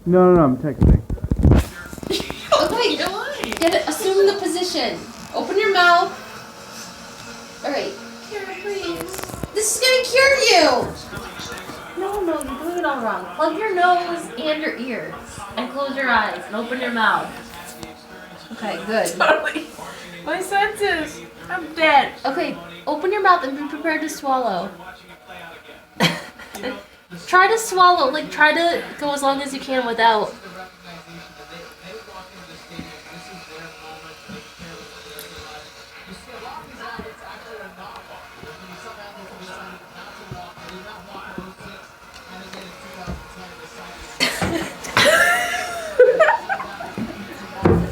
No, I'm texting. Okay, get it. Assume the position. Open your mouth. All right. Kara, please. This is gonna cure you. No, you're doing it all wrong. Plug your nose and your ears, and close your eyes, and open your mouth. Okay, good. Totally. My senses. I'm dead. Okay, open your mouth and be prepared to swallow. Try to swallow. Like, try to go as long as you can without